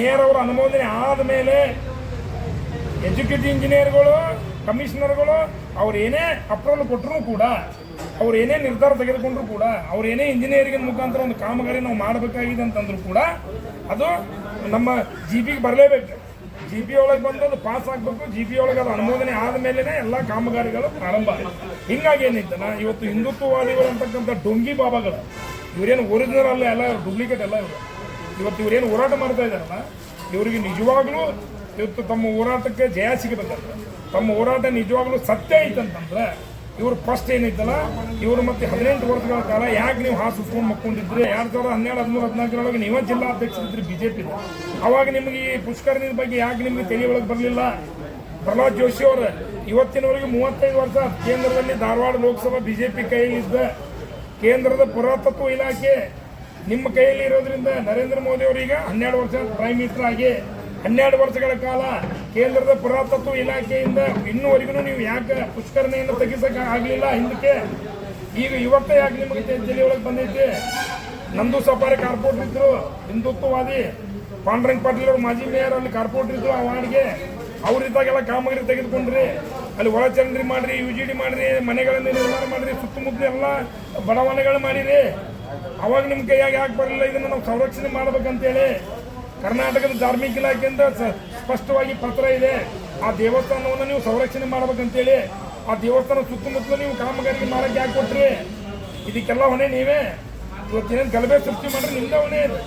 Mayor ಅವರ ಅನುಮೋದನೆ ಆದಮೇಲೆ ಎಜುಕೇಟಿವ್ ಇಂಜಿನಿಯರ್ಗಳು, ಕಮಿಷನರ್ಗಳು ಅವ್ರು ಏನೇ ಅಪ್ರೂವಲ್ ಕೊಟ್ಟರು ಕೂಡ, ಅವ್ರು ಏನೇ ನಿರ್ಧಾರ ತೆಗೆದುಕೊಂಡ್ರು ಕೂಡ, ಅವ್ರು ಏನೇ ಇಂಜಿನಿಯರಿಂಗ್ ಮುಖಾಂತರ ಒಂದು ಕಾಮಗಾರಿ ನಾವು ಮಾಡಬೇಕಾಗಿದೆ ಅಂತಂದ್ರು ಕೂಡ ಅದು ನಮ್ಮ GPಗೆ ಬರಲೇಬೇಕು. GP ಒಳಗೆ ಬಂದು ಅದು ಪಾಸ್ ಆಗಬೇಕು. GP ಒಳಗೆ ಅದು ಅನುಮೋದನೆ ಆದಮೇಲೆ ಎಲ್ಲ ಕಾಮಗಾರಿಗಳು ಪ್ರಾರಂಭ. ಹಿಂಗಾಗಿ ಏನೈತಲ್ಲ, ಇವತ್ತು ಹಿಂದುತ್ವವಾದಿಗಳು ಅಂತಕ್ಕಂಥ ಡೊಂಗಿ ಬಾಬಾಗಳು, ಇವರೇನು ಒರಿಜಿನಲ್ ಅಲ್ಲ, ಎಲ್ಲ ಡೂಪ್ಲಿಕೇಟ್ ಎಲ್ಲ ಇವರು. ಇವತ್ತು ಇವರೇನು ಹೋರಾಟ ಮಾಡ್ತಾ ಇದ್ದಾರಲ್ಲ, ಇವರಿಗೆ ನಿಜವಾಗ್ಲೂ ಇವತ್ತು ತಮ್ಮ ಹೋರಾಟಕ್ಕೆ ಜಯ ಸಿಗಬೇಕಂದ್ರೆ, ತಮ್ಮ ಹೋರಾಟ ನಿಜವಾಗ್ಲೂ ಸತ್ಯ ಐತಂತಂದ್ರೆ, ಇವರು ಫಸ್ಟ್ ಏನೈತಲ್ಲ, ಇವರು ಮತ್ತೆ 18 ವರ್ಷಗಳ ಕಾಲ ಯಾಕೆ ನೀವು ಹಾಸುಸ್ಕೊಂಡು ಮಕ್ಕೊಂಡಿದ್ರಿ? 2012, 13, 14 ನೀವೇ ಜಿಲ್ಲಾ ಅಧ್ಯಕ್ಷರಿದ್ರಿ BJP. ಅವಾಗ ನಿಮಗೆ ಈ ಪುಷ್ಕರಣಿ ಬಗ್ಗೆ ಯಾಕೆ ನಿಮಗೆ ತಲೆ ಒಳಗೆ ಬರಲಿಲ್ಲ? ಪ್ರಹ್ಲಾದ್ ಜೋಶಿ ಅವರು ಇವತ್ತಿನವರೆಗೆ 35 ವರ್ಷ ಕೇಂದ್ರದಲ್ಲಿ ಧಾರವಾಡ ಲೋಕಸಭಾ BJP ಕೈಯಲ್ಲಿದ್ದ ಕೇಂದ್ರದ ಪುರಾತತ್ವ ಇಲಾಖೆ ನಿಮ್ಮ ಕೈಯಲ್ಲಿ ಇರೋದ್ರಿಂದ ನರೇಂದ್ರ ಮೋದಿ ಅವರೀಗ 12 ವರ್ಷ ಪ್ರೈಮ್ ಮಿನಿಸ್ಟರ್ ಆಗಿ 12 ವರ್ಷಗಳ ಕಾಲ ಕೇಂದ್ರದ ಪುರಾತತ್ವ ಇಲಾಖೆಯಿಂದ ಇನ್ನೂವರೆಗೂ ನೀವು ಯಾಕೆ ಪುಷ್ಕರಣಿಯನ್ನು ತೆಗಿಸಕ್ಕೆ ಆಗಲಿಲ್ಲ ಹಿಂದಕ್ಕೆ? ಈಗ ಇವತ್ತೇ ಯಾಕೆ ನಿಮಗೆ ತಲೆ ಒಳಗೆ ಬಂದೈತಿ? ನಂದು ಸಫಾರಿ ಕಾರ್ಪೊರೇಟರ್ ಇದ್ರು, ಹಿಂದುತ್ವವಾದಿ ಪಾಂಡುರಂಗ ಪಾಟೀಲ್ ಅವರು ಮಾಜಿ ಮೇಯರ್, ಅಲ್ಲಿ ಕಾರ್ಪೊರೇಟರ್ ಇದ್ರು. ಆ ವಾರ್ಡ್ಗೆ ಅವ್ರಿದ್ದಾಗೆಲ್ಲ ಕಾಮಗಾರಿ ತೆಗೆದುಕೊಂಡ್ರಿ, ಅಲ್ಲಿ ಒಳಚರಂಡಿ ಮಾಡ್ರಿ, UGD ಮಾಡ್ರಿ, ಮನೆಗಳನ್ನು ನಿರ್ಮಾಣ ಮಾಡ್ರಿ, ಸುತ್ತಮುತ್ತಲ ಎಲ್ಲ ಬಡಾವಣೆಗಳು ಮಾಡಿರಿ. ಅವಾಗ ನಿಮ್ಮ ಕೈಯಾಗ ಯಾಕೆ ಬರಲಿಲ್ಲ? ಇದನ್ನು ನಾವು ಸಂರಕ್ಷಣೆ ಮಾಡ್ಬೇಕಂತೇಳಿ ಕರ್ನಾಟಕದ ಧಾರ್ಮಿಕ ಇಲಾಖೆಯಿಂದ ಸ್ಪಷ್ಟವಾಗಿ ಪತ್ರ ಇದೆ. ಆ ದೇವಸ್ಥಾನವನ್ನು ನೀವು ಸಂರಕ್ಷಣೆ ಮಾಡ್ಬೇಕಂತೇಳಿ ಆ ದೇವಸ್ಥಾನ ಸುತ್ತಮುತ್ತಲು ನೀವು ಕಾಮಗಾರಿಗೆ ಮಾಡಕ್ಕೆ ಯಾಕೆ ಕೊಟ್ರಿ? ಇದಕ್ಕೆಲ್ಲ ಹೊಣೆ ನೀವೇ. ಇವತ್ತೇನೇನು ಗಲಭೆ ಸೃಷ್ಟಿ ಮಾಡ್ರಿ, ನಿಮ್ದ ಹೊಣೆ ಇದೆ.